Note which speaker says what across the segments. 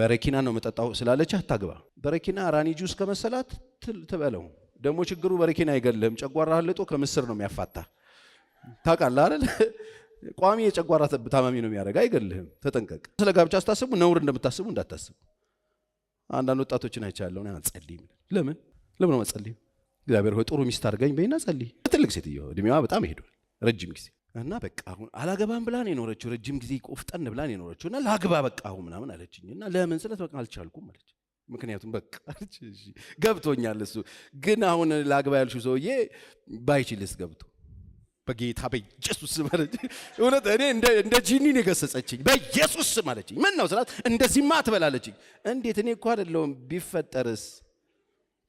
Speaker 1: በረኪና ነው መጠጣው ስላለች አታግባ። በረኪና ራኒ ጁስ ከመሰላት ትበለው። ደሞ ችግሩ በረኪና አይገልህም። ጨጓራህ ልጦ ከምስር ነው የሚያፋታ። ታውቃለህ አይደል? ቋሚ የጨጓራ ታማሚ ነው የሚያደርግ። አይገልህም። ተጠንቀቅ። ስለ ጋብቻ አስታስቡ ነውር እንደምታስቡ እንዳታስቡ። አንዳንድ ወጣቶችን አይቻለሁ ነው አንጸልይም። ለምን ነው መጸልይ? እግዚአብሔር ሆይ ጥሩ ሚስት አድርገኝ በይና ጸልይ። ትልቅ ሴትዮ እድሜዋ በጣም ሄዷል፣ ረጅም ጊዜ እና በቃ አሁን አላገባም ብላ ነው የኖረችው። ረጅም ጊዜ ቆፍጠን ብላ ነው የኖረችውና ላግባ በቃ አሁን ምናምን አለችኝና ለምን ስለት በቃ አልቻልኩም አለች። ምክንያቱም በቃ እሺ ገብቶኛል። እሱ ግን አሁን ላግባ ያልሽው ሰውዬ ባይችልስ ገብቶ በጌታ በኢየሱስ ስም አለች። እውነት እኔ እንደ ጂኒ ነው የገሰጸችኝ። በኢየሱስ ስም አለችኝ። ምን ነው ስላት እንደዚህማ አትበላለችኝ። እንዴት እኔ እኮ አይደለሁም ቢፈጠርስ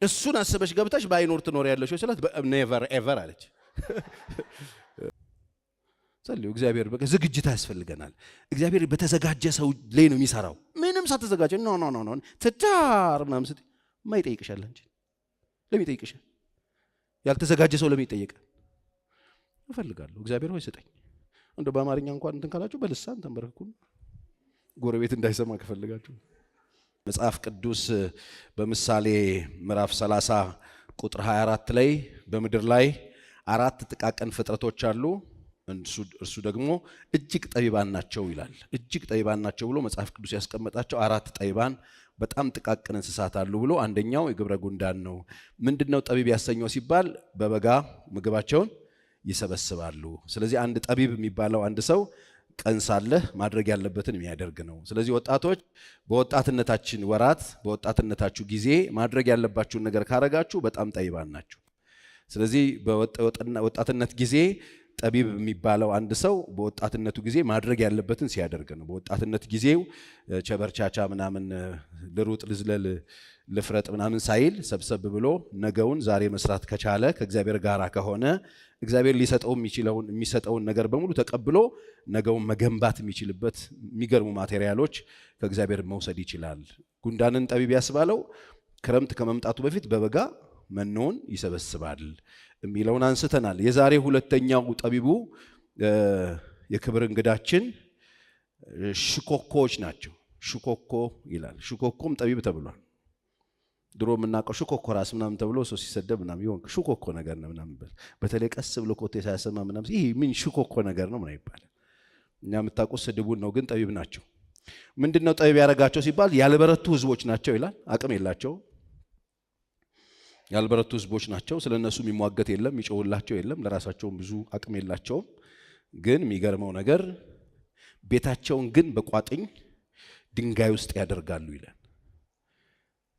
Speaker 1: እሱን አስበሽ ገብተሽ ባይኖር ትኖር ያለሽ ስላት ኔቨር ኤቨር አለች። ጸልዩ። እግዚአብሔር በቃ ዝግጅት ያስፈልገናል። እግዚአብሔር በተዘጋጀ ሰው ላይ ነው የሚሰራው። ምንም ሳትዘጋጀ ኖ ትዳር ምናምን ስትይ ማይጠይቅሻል እንጂ ለምን ይጠይቅሻል? ያልተዘጋጀ ሰው ለምን ይጠይቃል? እፈልጋለሁ እግዚአብሔር ሆይ ስጠኝ። እንደው በአማርኛ እንኳን እንትን ካላችሁ በልሳን ተንበረክኩ። ጎረቤት እንዳይሰማ ከፈልጋችሁ መጽሐፍ ቅዱስ በምሳሌ ምዕራፍ 30 ቁጥር 24 ላይ በምድር ላይ 4 ጥቃቅን ፍጥረቶች አሉ፣ እርሱ ደግሞ እጅግ ጠቢባን ናቸው ይላል። እጅግ ጠቢባን ናቸው ብሎ መጽሐፍ ቅዱስ ያስቀመጣቸው 4 ጠቢባን በጣም ጥቃቅን እንስሳት አሉ ብሎ አንደኛው የግብረ ጉንዳን ነው። ምንድነው ጠቢብ ያሰኘው ሲባል በበጋ ምግባቸውን ይሰበስባሉ። ስለዚህ አንድ ጠቢብ የሚባለው አንድ ሰው ቀን ሳለ ማድረግ ያለበትን የሚያደርግ ነው። ስለዚህ ወጣቶች በወጣትነታችን ወራት በወጣትነታችሁ ጊዜ ማድረግ ያለባችሁን ነገር ካረጋችሁ በጣም ጠቢባን ናችሁ። ስለዚህ በወጣትነት ጊዜ ጠቢብ የሚባለው አንድ ሰው በወጣትነቱ ጊዜ ማድረግ ያለበትን ሲያደርግ ነው። በወጣትነት ጊዜው ቸበርቻቻ ምናምን ልሩጥ ልዝለል ልፍረጥ ምናምን ሳይል ሰብሰብ ብሎ ነገውን ዛሬ መስራት ከቻለ ከእግዚአብሔር ጋር ከሆነ እግዚአብሔር ሊሰጠው የሚሰጠውን ነገር በሙሉ ተቀብሎ ነገውን መገንባት የሚችልበት የሚገርሙ ማቴሪያሎች ከእግዚአብሔር መውሰድ ይችላል። ጉንዳንን ጠቢብ ያስባለው ክረምት ከመምጣቱ በፊት በበጋ መኖን ይሰበስባል የሚለውን አንስተናል። የዛሬ ሁለተኛው ጠቢቡ የክብር እንግዳችን ሽኮኮዎች ናቸው። ሽኮኮ ይላል። ሽኮኮም ጠቢብ ተብሏል። ድሮ የምናውቀው ሽኮኮ ራስ ምናምን ተብሎ ሰው ሲሰደብ ምናምን ይሆን ሽኮኮ ነገር ነው ምናምን በተለይ ቀስ ብሎ ኮቴ ሳያሰማ ምናምን ይሄ ምን ሽኮኮ ነገር ነው ምናምን ይባላል። እኛ የምታውቁት ስድቡን ነው፣ ግን ጠቢብ ናቸው። ምንድነው ጠቢብ ያደረጋቸው ሲባል ያልበረቱ ህዝቦች ናቸው ይላል። አቅም የላቸው ያልበረቱ ህዝቦች ናቸው። ስለነሱ የሚሟገት የለም፣ የሚጮህላቸው የለም። ለራሳቸውም ብዙ አቅም የላቸውም። ግን የሚገርመው ነገር ቤታቸውን ግን በቋጥኝ ድንጋይ ውስጥ ያደርጋሉ ይላል።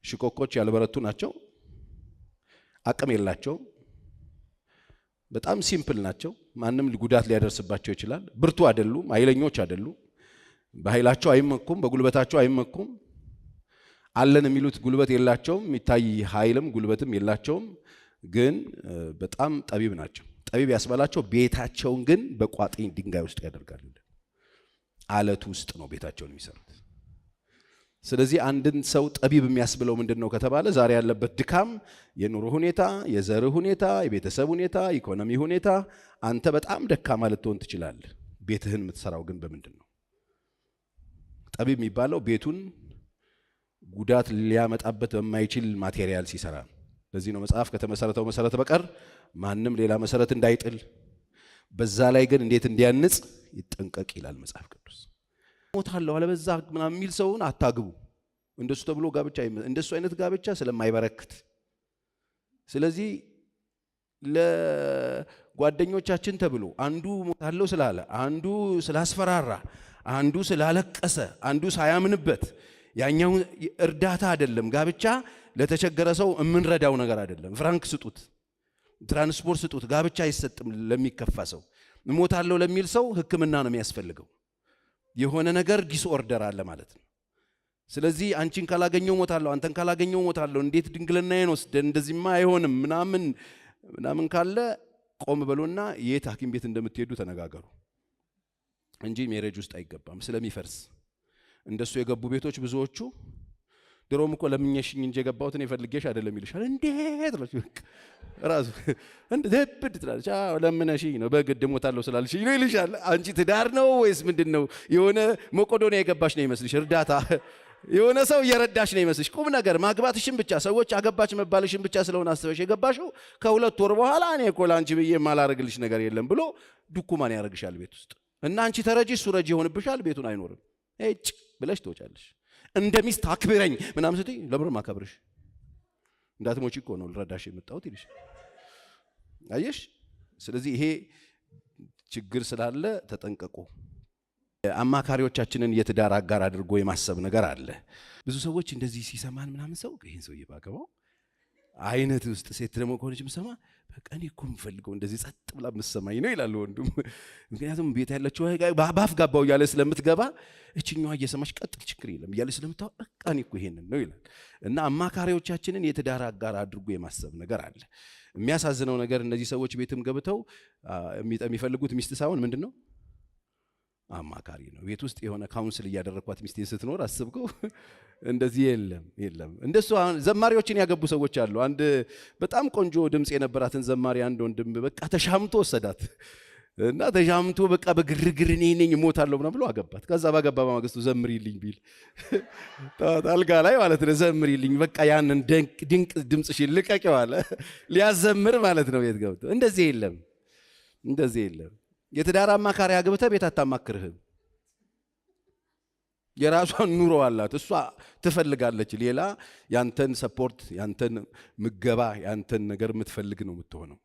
Speaker 1: ሽኮኮች ያልበረቱ ናቸው፣ አቅም የላቸው፣ በጣም ሲምፕል ናቸው። ማንም ጉዳት ሊያደርስባቸው ይችላል። ብርቱ አይደሉም፣ ኃይለኞች አይደሉም። በኃይላቸው አይመኩም፣ በጉልበታቸው አይመኩም። አለን የሚሉት ጉልበት የላቸውም፣ የሚታይ ኃይልም ጉልበትም የላቸውም። ግን በጣም ጠቢብ ናቸው። ጠቢብ ያስባላቸው ቤታቸውን ግን በቋጥኝ ድንጋይ ውስጥ ያደርጋሉ። አለት ውስጥ ነው ቤታቸውን የሚሰሩት። ስለዚህ አንድን ሰው ጠቢብ የሚያስብለው ምንድነው ከተባለ ዛሬ ያለበት ድካም፣ የኑሮ ሁኔታ፣ የዘር ሁኔታ፣ የቤተሰብ ሁኔታ፣ ኢኮኖሚ ሁኔታ አንተ በጣም ደካማ ልትሆን ትችላለህ። ቤትህን የምትሰራው ግን በምንድነው? ጠቢብ የሚባለው ቤቱን ጉዳት ሊያመጣበት በማይችል ማቴሪያል ሲሰራ። ለዚህ ነው መጽሐፍ ከተመሰረተው መሰረት በቀር ማንም ሌላ መሰረት እንዳይጥል በዛ ላይ ግን እንዴት እንዲያንጽ ይጠንቀቅ ይላል መጽሐፍ ቅዱስ። ሞታለሁ አለበዛ ምናምን የሚል ሰውን አታግቡ። እንደሱ ተብሎ ጋብቻ እንደሱ አይነት ጋብቻ ስለማይበረክት። ስለዚህ ለጓደኞቻችን ተብሎ አንዱ ሞታለሁ ስላለ፣ አንዱ ስላስፈራራ፣ አንዱ ስላለቀሰ፣ አንዱ ሳያምንበት ያኛው እርዳታ አይደለም። ጋብቻ ለተቸገረ ሰው የምንረዳው ነገር አይደለም። ፍራንክ ስጡት፣ ትራንስፖርት ስጡት። ጋብቻ አይሰጥም ለሚከፋ ሰው። ሞታለሁ ለሚል ሰው ሕክምና ነው የሚያስፈልገው። የሆነ ነገር ዲስኦርደር አለ ማለት ነው። ስለዚህ አንቺን ካላገኘው ሞታለሁ፣ አንተን ካላገኘው ሞታለሁ፣ እንዴት ድንግልናዬን ወስደ እንደዚህማ አይሆንም ምናምን ካለ ቆም በሉና የት ሐኪም ቤት እንደምትሄዱ ተነጋገሩ እንጂ ሜሬጅ ውስጥ አይገባም ስለሚፈርስ። እንደሱ የገቡ ቤቶች ብዙዎቹ ድሮም እኮ ለምኝሽኝ እንጂ የገባሁት እኔ ፈልጌሽ አይደለም ይልሻል። እንዴት ነው ራሱ እንደብድ ትላለች። ለምነሽኝ ነው በግድ ሞታለሁ ስላልሽኝ ነው ይልሻል። አንቺ ትዳር ነው ወይስ ምንድነው? የሆነ መቄዶንያ የገባሽ ነው ይመስልሽ? እርዳታ የሆነ ሰው እየረዳሽ ነው ይመስልሽ። ቁም ነገር ማግባትሽን ብቻ ሰዎች አገባች መባልሽን ብቻ ስለሆነ አስበሽ የገባሽው ከሁለት ወር በኋላ እኔ እኮ ላንቺ ብዬ የማላረግልሽ ነገር የለም ብሎ ዱኩማን ያደርግሻል ቤት ውስጥ እና አንቺ ተረጂ እሱ ረጂ ይሆንብሻል። ቤቱን አይኖርም። እጭ ብለሽ ትወጫለሽ። እንደ ሚስት አክብረኝ ምናምን ስትይ ለምን ማከብርሽ እንዳትሞቺ እኮ ነው ልረዳሽ የመጣሁት ይልሽ። አየሽ? ስለዚህ ይሄ ችግር ስላለ ተጠንቀቁ። አማካሪዎቻችንን የትዳር አጋር አድርጎ የማሰብ ነገር አለ። ብዙ ሰዎች እንደዚህ ሲሰማን ምናምን ሰው ይሄን ሰውዬ ባገባው አይነት ውስጥ ሴት ደግሞ ከሆነች ምሰማ በቃ እኔ እኮ የምፈልገው እንደዚህ ጸጥ ብላ ምሰማኝ ነው ይላል ወንዱም። ምክንያቱም ቤት ያለችው ባፍ ጋባው እያለ ስለምትገባ እችኛዋ እየሰማች ቀጥል ችግር የለም እያለ ስለምታው በቃ እኔ እኮ ይሄንን ነው ይላል። እና አማካሪዎቻችንን የትዳር አጋር አድርጎ የማሰብ ነገር አለ። የሚያሳዝነው ነገር እነዚህ ሰዎች ቤትም ገብተው የሚፈልጉት ሚስት ሳይሆን ምንድነው አማካሪ ነው። ቤት ውስጥ የሆነ ካውንስል እያደረኳት ሚስቴን ስትኖር አስብከው እንደዚህ የለም። እንደሱ ዘማሪዎችን ያገቡ ሰዎች አሉ። አንድ በጣም ቆንጆ ድምጽ የነበራትን ዘማሪ አንድ ወንድም በቃ ተሻምቶ ወሰዳት እና ተሻምቶ በቃ በግርግር እኔ ነኝ እሞታለሁ ምናምን ብሎ አገባት። ከዛ ባገባ በማግስቱ ዘምሪልኝ ቢል አልጋ ላይ ማለት ነው ዘምሪልኝ በቃ ያንን ድንቅ ድምጽሽን ልቀቂው አለ። ሊያዘምር ማለት ነው ቤት ገብቶ። እንደዚህ የለም። የትዳር አማካሪ አግብተህ ቤት አታማክርህም። የራሷን ኑሮ አላት። እሷ ትፈልጋለች ሌላ ያንተን ሰፖርት፣ ያንተን ምገባ፣ ያንተን ነገር የምትፈልግ ነው የምትሆነው።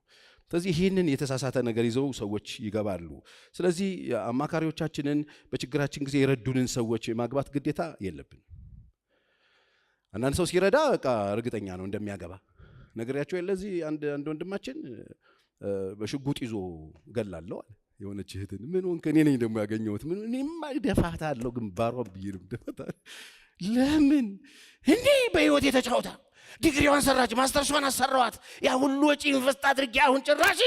Speaker 1: ስለዚህ ይህንን የተሳሳተ ነገር ይዘው ሰዎች ይገባሉ። ስለዚህ አማካሪዎቻችንን በችግራችን ጊዜ የረዱንን ሰዎች የማግባት ግዴታ የለብን። አንዳንድ ሰው ሲረዳ በቃ እርግጠኛ ነው እንደሚያገባ ነገርያቸው። ለዚህ አንድ ወንድማችን በሽጉጥ ይዞ ገላለሁ አለ የሆነች እህትን። ምን ሆንክ? እኔ ነኝ ደግሞ ያገኘሁት። ምን እኔማ ደፋታለሁ ግንባሯን ብዬ ነው ደፋታ። ለምን እንዴ በህይወት የተጫውታ ዲግሪዋን ሰራች፣ ማስተርሷን አሰራዋት፣ ያ ሁሉ ወጪ ኢንቨስት አድርጌ አሁን ጭራሽ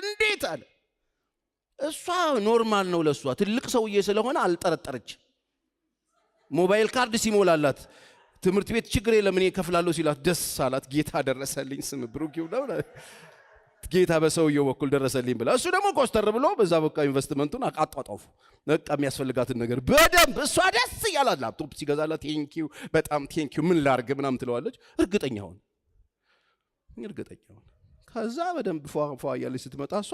Speaker 1: እንዴት አለ። እሷ ኖርማል ነው ለሷ፣ ትልቅ ሰውዬ ስለሆነ አልጠረጠረች። ሞባይል ካርድ ሲሞላላት ትምህርት ቤት ችግር የለም እኔ እከፍላለሁ ሲላት ደስ አላት። ጌታ ደረሰልኝ፣ ስም ብሩክ ይሁን፣ ጌታ በሰውየው በኩል ደረሰልኝ ብላ እሱ ደግሞ ኮስተር ብሎ በዛ በቃ ኢንቨስትመንቱን አጣጣፉ። በቃ የሚያስፈልጋትን ነገር በደንብ እሷ ደስ እያላት ላፕቶፕ ሲገዛላት ቴንኪው በጣም ቴንኪው ምን ላርግ ምናምን ትለዋለች። እርግጠኛ ሆነ። ከዛ በደንብ ፏ እያለች ስትመጣ እሷ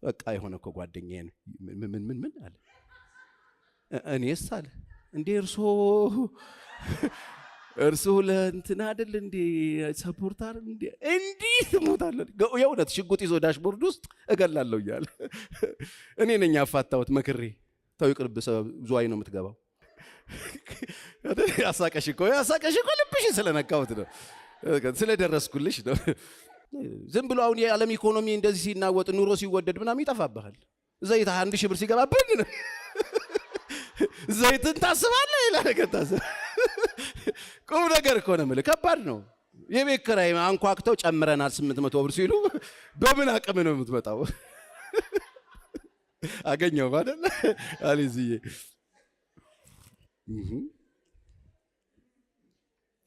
Speaker 1: በቃ የሆነ እኮ ጓደኛዬ ነው ምን አለ እኔስ አለ እንዴ እርሱ ለእንትና አይደል እንዴ ሰፖርታር እንዴ እንዲህ ሞታለህ። የእውነት ሽጉጥ ይዞ ዳሽቦርድ ውስጥ እገላለሁ እያለ እኔ ነኝ አፋታሁት መክሬ። ተው ይቅርብ፣ ዙዋይ ነው የምትገባው። ያሳቀሽ እኮ ልብሽ ስለነካሁት ነው ስለደረስኩልሽ ነው። ዝም ብሎ አሁን የዓለም ኢኮኖሚ እንደዚህ ሲናወጥ ኑሮ ሲወደድ ምናምን ይጠፋብሃል። ዘይት 1000 ብር ሲገባብን ዘይትን ታስባለህ ይላ ነገር ታስባለህ። ቁም ነገር እኮ ነው የምልህ። ከባድ ነው። የቤት ኪራይ አንኳክተው ጨምረናል 800 ብር ሲሉ በምን አቅም ነው የምትመጣው? አገኘው ማለት አሊዝዬ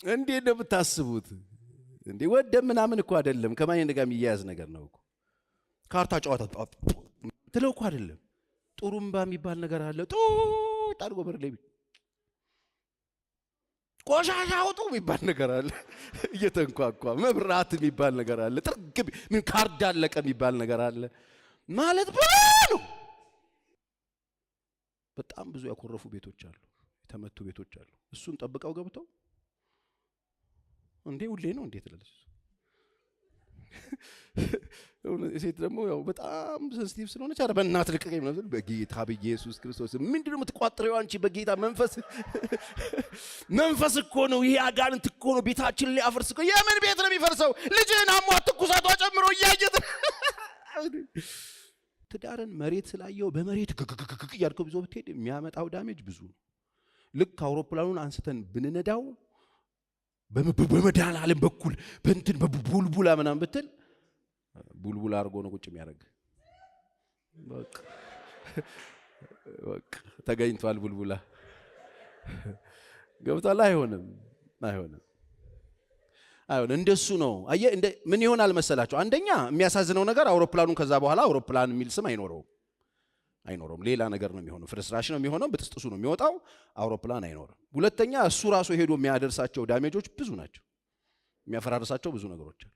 Speaker 1: እንዴት ነው የምታስቡት? እንዴ ወደ ምናምን እኮ አይደለም። ከማን ጋር የሚያያዝ ነገር ነው እኮ። ካርታ ጨዋታ ትለው እኮ አይደለም። ጡሩምባ የሚባል ነገር አለ። ጣልጎ በር ላይ ቆሻሻ አውጡ የሚባል ነገር አለ። እየተንኳኳ መብራት የሚባል ነገር አለ። ጥርግ ምን ካርድ አለቀ የሚባል ነገር አለ ማለት ነው። በጣም ብዙ ያኮረፉ ቤቶች አሉ፣ የተመቱ ቤቶች አሉ። እሱን ጠብቀው ገብተው እንዴ ሁሌ ነው እንዴት ለለስ ሴት ደግሞ ያው በጣም ሴንሲቲቭ ስለሆነች አረ በእናትህ ልቀቀኝ ምናምን በጌታ በኢየሱስ ክርስቶስ ምንድነው የምትቋጥረው አንቺ? በጌታ መንፈስ እኮ ነው ይሄ፣ አጋንንት እኮ ነው ቤታችን ሊያፈርስ እኮ። የምን ቤት ነው የሚፈርሰው? ልጅህን አሟት ትኩሳቷ ጨምሮ እያየት ትዳርን መሬት ስላየው በመሬት ግግግግ እያልከው ብዙ ብትሄድ የሚያመጣው ዳሜጅ ብዙ ነው። ልክ አውሮፕላኑን አንስተን ብንነዳው በመድኃኔዓለም በኩል በእንትን በቡልቡላ ምናምን ብትል ቡልቡላ አድርጎ ነው ቁጭ የሚያደርግ። በቃ ተገኝቷል ቡልቡላ ገብቷል። አይሆንም። እንደሱ ነው። አየህ ምን ይሆናል መሰላችሁ? አንደኛ የሚያሳዝነው ነገር አውሮፕላኑን ከዛ በኋላ አውሮፕላን የሚል ስም አይኖረውም። አይኖርም። ሌላ ነገር ነው የሚሆነው። ፍርስራሽ ነው የሚሆነው። በጥስጥሱ ነው የሚወጣው። አውሮፕላን አይኖርም። ሁለተኛ እሱ ራሱ ሄዶ የሚያደርሳቸው ዳሜጆች ብዙ ናቸው። የሚያፈራርሳቸው ብዙ ነገሮች አሉ።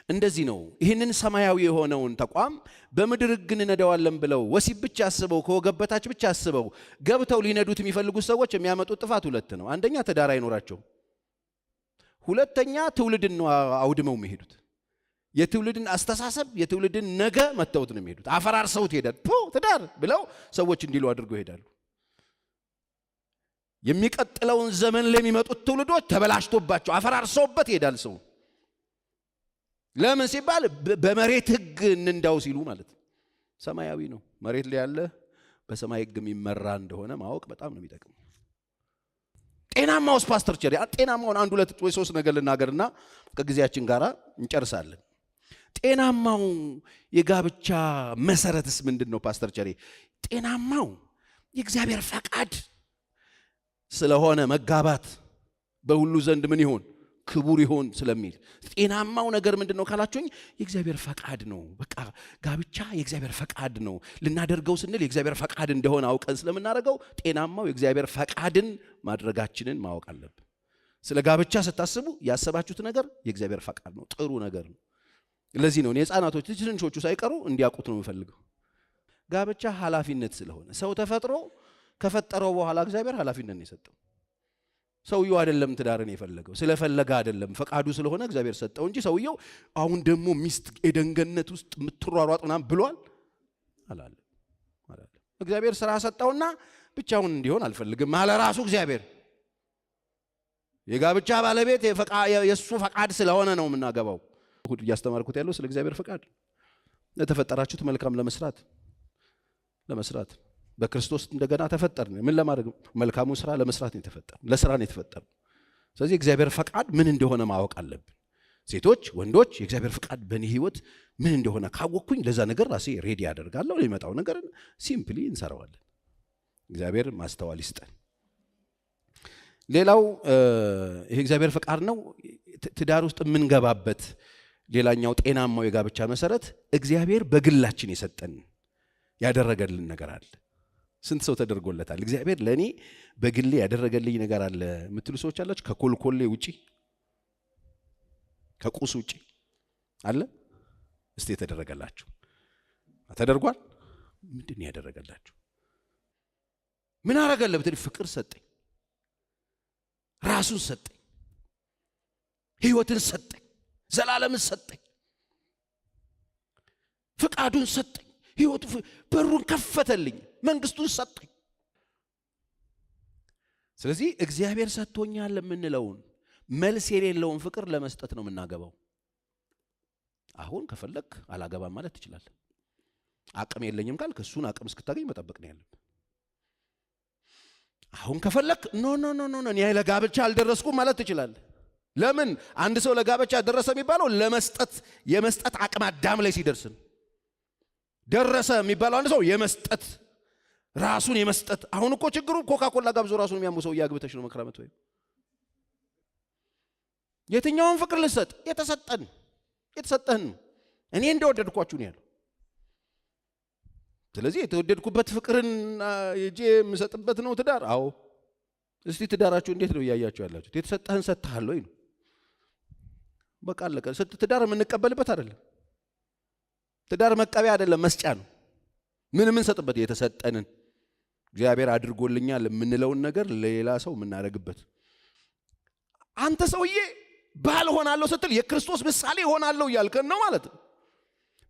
Speaker 1: እንደዚህ ነው ይህንን ሰማያዊ የሆነውን ተቋም በምድር ሕግ እንነዳዋለን ብለው ወሲብ ብቻ አስበው ከወገብ በታች ብቻ አስበው ገብተው ሊነዱት የሚፈልጉት ሰዎች የሚያመጡት ጥፋት ሁለት ነው። አንደኛ ትዳር አይኖራቸውም። ሁለተኛ ትውልድን ነው አውድመው የሚሄዱት። የትውልድን አስተሳሰብ የትውልድን ነገ መተውት ነው የሚሄዱት። አፈራርሰውት ይሄዳል። ትዳር ብለው ሰዎች እንዲሉ አድርገው ይሄዳሉ። የሚቀጥለውን ዘመን ለሚመጡት ትውልዶች ተበላሽቶባቸው አፈራርሰውበት ይሄዳል ሰው። ለምን ሲባል በመሬት ሕግ እንንዳው ሲሉ ማለት ነው። ሰማያዊ ነው። መሬት ላይ ያለ በሰማይ ሕግ የሚመራ እንደሆነ ማወቅ በጣም ነው የሚጠቅመው። ጤናማውስ ፓስተር ቸሪ ጤናማውን አንድ ሁለት ወይ ሶስት ነገር ልናገርና ከጊዜያችን ጋር እንጨርሳለን። ጤናማው የጋብቻ መሰረትስ ምንድነው ፓስተር ቸሪ? ጤናማው የእግዚአብሔር ፈቃድ ስለሆነ መጋባት በሁሉ ዘንድ ምን ይሆን ክቡር ይሆን ስለሚል ጤናማው ነገር ምንድነው ካላችሁኝ የእግዚአብሔር ፈቃድ ነው። በቃ ጋብቻ የእግዚአብሔር ፈቃድ ነው። ልናደርገው ስንል የእግዚአብሔር ፈቃድ እንደሆነ አውቀን ስለምናደርገው ጤናማው የእግዚአብሔር ፈቃድን ማድረጋችንን ማወቅ አለብን። ስለ ጋብቻ ስታስቡ ያሰባችሁት ነገር የእግዚአብሔር ፈቃድ ነው፣ ጥሩ ነገር ነው። ለዚህ ነው የሕፃናቶች ትንሾቹ ሳይቀሩ እንዲያውቁት ነው የምፈልገው። ጋብቻ ኃላፊነት ስለሆነ ሰው ተፈጥሮ ከፈጠረው በኋላ እግዚአብሔር ኃላፊነት ነው የሰጠው። ሰውየው አይደለም ትዳርን የፈለገው፣ ስለፈለገ አይደለም፣ ፈቃዱ ስለሆነ እግዚአብሔር ሰጠው እንጂ ሰውየው አሁን ደግሞ ሚስት ኤደን ገነት ውስጥ የምትሯሯጥ ምናምን ብሏል አላለም። እግዚአብሔር ስራ ሰጠውና ብቻውን እንዲሆን አልፈልግም አለ ራሱ እግዚአብሔር። የጋብቻ ባለቤት የእሱ ፈቃድ ስለሆነ ነው የምናገባው። እሁድ እያስተማርኩት ያለው ስለ እግዚአብሔር ፈቃድ። ለተፈጠራችሁት መልካም ለመስራት በክርስቶስ እንደገና ተፈጠርን። ምን ለማድረግ? መልካሙን ስራ ለመስራት ነው የተፈጠርን፣ ለስራ ነው የተፈጠርን። ስለዚህ እግዚአብሔር ፈቃድ ምን እንደሆነ ማወቅ አለብን። ሴቶች፣ ወንዶች የእግዚአብሔር ፈቃድ በእኔ ህይወት ምን እንደሆነ ካወቅኩኝ ለዛ ነገር ራሴ ሬዲ ያደርጋለሁ። ለሚመጣው ነገር ሲምፕሊ እንሰራዋለን። እግዚአብሔር ማስተዋል ይስጠን። ሌላው ይሄ እግዚአብሔር ፈቃድ ነው። ትዳር ውስጥ የምንገባበት ሌላኛው ጤናማው የጋብቻ መሰረት እግዚአብሔር በግላችን የሰጠን ያደረገልን ነገር አለ። ስንት ሰው ተደርጎለታል? እግዚአብሔር ለእኔ በግሌ ያደረገልኝ ነገር አለ የምትሉ ሰዎች አላችሁ? ከኮልኮሌ ውጪ ከቁስ ውጪ አለ? እስቲ የተደረገላችሁ ተደርጓል? ምንድን ነው ያደረገላችሁ? ምን አደረገለ ብትል ፍቅር ሰጠኝ፣ ራሱን ሰጠኝ፣ ህይወትን ሰጠኝ፣ ዘላለምን ሰጠኝ፣ ፍቃዱን ሰጠኝ፣ ህይወቱ በሩን ከፈተልኝ፣ መንግስቱን ሰጠኝ። ስለዚህ እግዚአብሔር ሰጥቶኛል የምንለውን መልስ የሌለውን ፍቅር ለመስጠት ነው የምናገባው። አሁን ከፈለክ አላገባም ማለት ትችላለህ። አቅም የለኝም ካልክ እሱን አቅም እስክታገኝ መጠበቅ ነው ያለብህ። አሁን ከፈለክ ኖ እኔ ለጋብቻ አልደረስኩም ማለት ትችላለህ። ለምን? አንድ ሰው ለጋብቻ ደረሰ የሚባለው ለመስጠት የመስጠት አቅም አዳም ላይ ሲደርስ ነው። ደረሰ የሚባለው አንድ ሰው የመስጠት ራሱን የመስጠት። አሁን እኮ ችግሩ ኮካኮላ ጋብዞ ራሱን የሚያሙ ሰው እያግብተሽ ነው መክረመት ወይ የትኛውን ፍቅር ልሰጥ? የተሰጠህን እኔ እንደወደድኳችሁ ነው ያለው። ስለዚህ የተወደድኩበት ፍቅርን እጄ የምሰጥበት ነው ትዳር። አዎ እስቲ ትዳራችሁ እንዴት ነው እያያችሁ ያላችሁት? የተሰጠህን ሰጥተሃል ወይ ነው በቃ አለቀ። ትዳር የምንቀበልበት አይደለም። ትዳር መቀበያ አይደለም፣ መስጫ ነው። ምን የምንሰጥበት? የተሰጠንን እግዚአብሔር አድርጎልኛል የምንለውን ነገር ለሌላ ሰው የምናደርግበት። አንተ ሰውዬ ባል ሆናለሁ ስትል የክርስቶስ ምሳሌ ሆናለሁ እያልከን ነው ማለት ነው።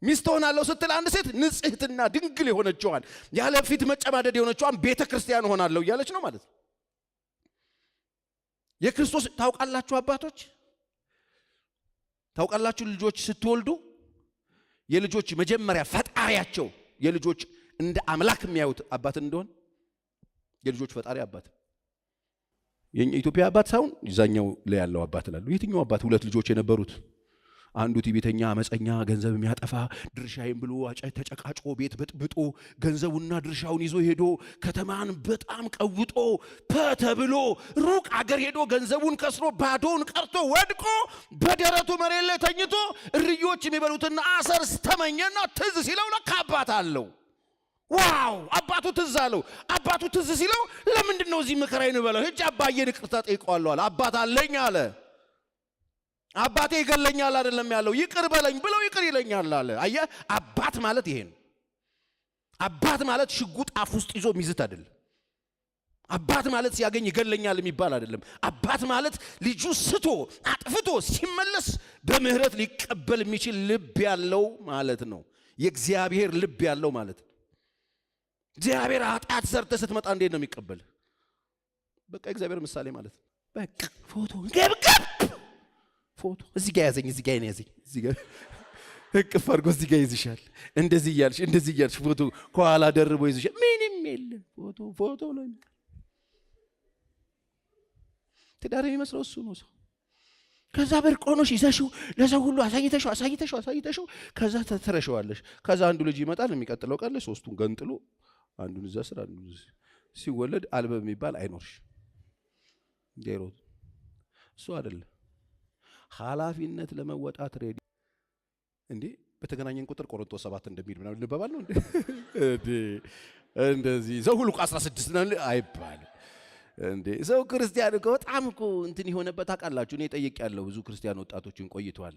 Speaker 1: ሚስት ሆናለሁ ስትል አንድ ሴት ንጽሕትና ድንግል የሆነችዋን ያለ ፊት መጨማደድ የሆነችዋን ቤተ ክርስቲያን ሆናለሁ እያለች ነው ማለት ነው። የክርስቶስ ታውቃላችሁ፣ አባቶች ታውቃላችሁ፣ ልጆች ስትወልዱ የልጆች መጀመሪያ ፈጣሪያቸው የልጆች እንደ አምላክ የሚያዩት አባት እንደሆነ የልጆች ፈጣሪ አባት የኢትዮጵያ አባት ሳይሆን ይዛኛው ላይ ያለው አባት ላሉ የትኛው አባት? ሁለት ልጆች የነበሩት አንዱ ቲቤተኛ አመፀኛ ገንዘብ የሚያጠፋ ድርሻዬን ብሎ ተጨቃጭቆ ቤት በጥብጦ ገንዘቡና ድርሻውን ይዞ ሄዶ ከተማን በጣም ቀውጦ ተብሎ ሩቅ አገር ሄዶ ገንዘቡን ከስሮ ባዶውን ቀርቶ ወድቆ በደረቱ መሬት ላይ ተኝቶ እርዮች የሚበሉትና አሰር ተመኘና ትዝ ሲለው ለካ አባት አለው። ዋው አባቱ ትዝ አለው። አባቱ ትዝ ሲለው ለምንድን ነው እዚህ መከራዬን በለው ሂጅ አባዬን ይቅርታ ጠይቀዋለሁ አለ። አባት አለኝ አለ። አባቴ ይገለኛል አይደለም ያለው ይቅር በለኝ ብለው ይቅር ይለኛል አለ። አየህ አባት ማለት ይሄ ነው። አባት ማለት ሽጉጥ አፍ ውስጥ ይዞ ሚዝት አይደለም። አባት ማለት ሲያገኝ ይገለኛል የሚባል አይደለም። አባት ማለት ልጁ ስቶ አጥፍቶ ሲመለስ በምህረት ሊቀበል የሚችል ልብ ያለው ማለት ነው። የእግዚአብሔር ልብ ያለው ማለት ነው። እግዚአብሔር ኃጢአት ሰርተህ ስትመጣ እንዴት ነው የሚቀበል? በቃ እግዚአብሔር ምሳሌ ማለት ነው። በቃ ፎቶ ገብገብ ፎቶ እዚህ ጋር ያዘኝ፣ እዚህ ጋር ያዘኝ፣ እዚህ ጋር እቅፍ አድርጎ እዚህ ጋር ይዝሻል። እንደዚህ እያልሽ ፎቶ ከኋላ ደርቦ ይዝሻል። ምንም የለም ፎቶ ነው። ትዳር የሚመስለው እሱ ነው ሰው። ከዛ በርቆኖሽ ይዘሽው ለሰው ሁሉ አሳይተሽው ከዛ ተተረሸዋለሽ። ከዛ አንዱ ልጅ ይመጣል የሚቀጥለው ቀን ላይ ሶስቱን ገንጥሎ አንዱን እዛ ስራ አንዱን ሲወለድ አልበም የሚባል አይኖርሽ። ዴሮት እሱ አይደለም ኃላፊነት ለመወጣት ሬዲ እንዴ። በተገናኘን ቁጥር ቆሮንቶስ 7 እንደሚል ምናምን ልበባል ነው እንዴ? እንደዚህ ዘኍልቍ 16 ነው አይባልም እንዴ? ሰው ክርስቲያን እኮ በጣም እኮ እንትን የሆነበት አውቃላችሁ። እኔ ጠይቄያለሁ ብዙ ክርስቲያን ወጣቶችን ቆይቷል።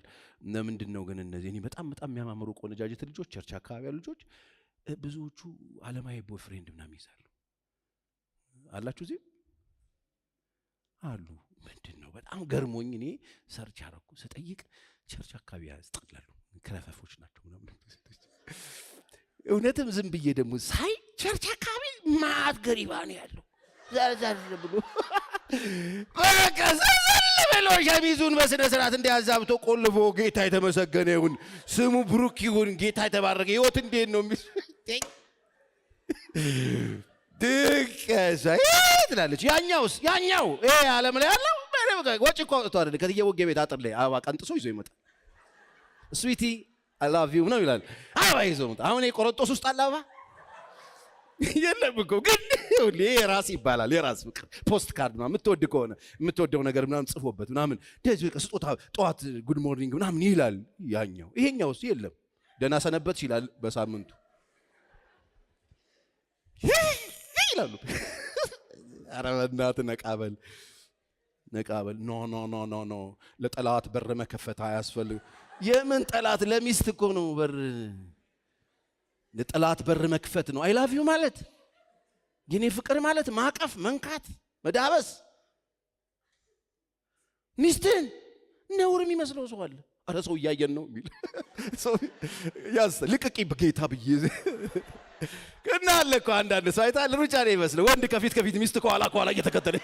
Speaker 1: ለምንድን ነው ግን እነዚህ እኔ በጣም የሚያማምሩ ቆነጃጅት ልጆች ቸርች አካባቢ ያሉ ልጆች ብዙዎቹ ዓለማዊ ቦይፍሬንድ ምናምን ይዛሉ አላችሁ እዚህ አሉ። ምንድን ነው በጣም ገርሞኝ እኔ ሰርች አደረኩ ስጠይቅ ቸርች አካባቢ ያስጠላሉ ክረፈፎች ናቸው ምናምን። እውነትም ዝም ብዬ ደግሞ ሳይ ቸርች አካባቢ ማት ገሪባ ነው ያለው። ዛዛር ብሎ በቃ ዘዘል ብሎ ሸሚዙን በስነ ስርዓት እንዲያዛብቶ ቆልፎ ጌታ የተመሰገነ ይሁን ስሙ ብሩክ ይሁን ጌታ የተባረከ ህይወት እንዴት ነው የሚስጠኝ ድቀሳ ትላለች። ያኛው ይሄ ዓለም ላይ ያለው ወጭ እኮ አውጥቶ አይደል ከየወጌ ቤት አጥር ላይ አበባ ቀንጥሶ ይዞ ይመጣል። ስዊቲ አይ ላቭ ዩ ነው ይላል። አበባ ይዞ መጣ። አሁን ቆሮንቶስ ውስጥ አለ አበባ የለም እኮ ግን የራስ ይባላል። የራስ ፍቅር ፖስት ካርድ ምናምን የምትወድ ከሆነ የምትወደው ነገር ምናምን ጽፎበት ምናምን እንደዚህ ስጦታ ጠዋት ጉድ ሞርኒንግ ምናምን ይላል። ያኛው ይሄኛው እሱ የለም። ደህና ሰነበት ይላል በሳምንቱ ይላሉ። ኧረ በእናትህ ነቃበል ኖ ለጠላት በር መከፈት አያስፈልግ። የምን ጠላት? ለሚስት እኮ ነው በር ለጠላት በር መክፈት ነው። አይ ላቭ ዩ ማለት የኔ ፍቅር ማለት ማቀፍ፣ መንካት፣ መዳበስ። ሚስትን ነውር የሚመስለው ሰው አለ። አረ ሰው እያየን ነው የሚል ሰው ያስ ልቅቂ በጌታ ብዬ ከና አለ እኮ አንዳንድ ሰው አይታል ሩጫ ነው ይመስለው። ወንድ ከፊት ሚስት ከኋላ እየተከተለ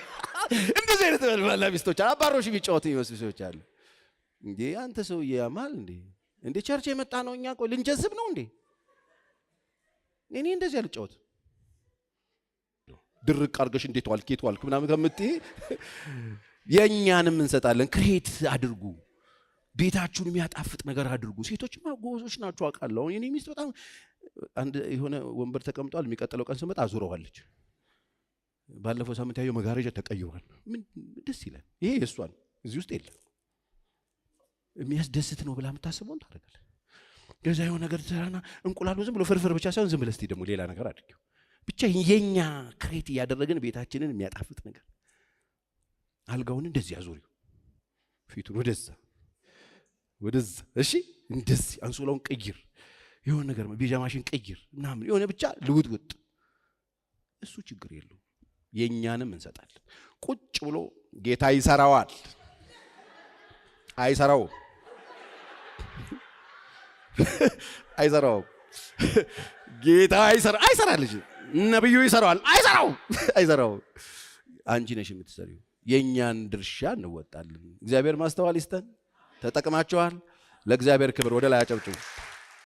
Speaker 1: እንደዚህ አይነት ባላ ሚስቶች አባሮሽ ቢጫወቱ ይመስሉ ሰዎች አሉ። እንዴ አንተ ሰው ያማል እንዴ ቸርች የመጣ ነው እኛ ቆይ ልንጀዝብ ነው እንዴ? እኔ እንደዚህ አልጫወት ድርቅ አርገሽ እንዴት ዋልክ ምናምን ከምትይ የኛንም እንሰጣለን። ክሬት አድርጉ፣ ቤታችሁን የሚያጣፍጥ ነገር አድርጉ። ሴቶችማ ጎበዞች ናቸው አውቃለሁ። እኔ ሚስት በጣም አንድ የሆነ ወንበር ተቀምጧል። የሚቀጥለው ቀን ስመጣ አዙረዋለች። ባለፈው ሳምንት ያየው መጋረጃ ተቀይሯል። ምን ደስ ይላል። ይሄ የእሷን እዚህ ውስጥ የለም። የሚያስደስት ነው ብላ የምታስበውን ታደርጋለህ። ገዛ የሆነ ነገር ትሰራና እንቁላሉ ዝም ብሎ ፍርፍር ብቻ ሳይሆን ዝም ብለህ እስቲ ደግሞ ሌላ ነገር አድርጊው። ብቻ የኛ ክሬት እያደረግን ቤታችንን የሚያጣፍጥ ነገር። አልጋውን እንደዚህ አዙሪው፣ ፊቱን ወደዛ፣ እሺ እንደዚህ። አንሶላውን ቀይር፣ የሆነ ነገር ቢጃማሽን ቀይር ምናምን የሆነ ብቻ ልውጥውጥ። እሱ ችግር የለው። የኛንም እንሰጣለን። ቁጭ ብሎ ጌታ ይሰራዋል። አይሰራው ጌታ አይሰራልሽ። ነብዩ ይሰራዋል። አይሰራው። አንቺ ነሽ የምትሰሪው። የኛን ድርሻ እንወጣለን። እግዚአብሔር ማስተዋል ይስጠን። ተጠቅማችኋል። ለእግዚአብሔር ክብር ወደ ላይ አጨብጭቡ።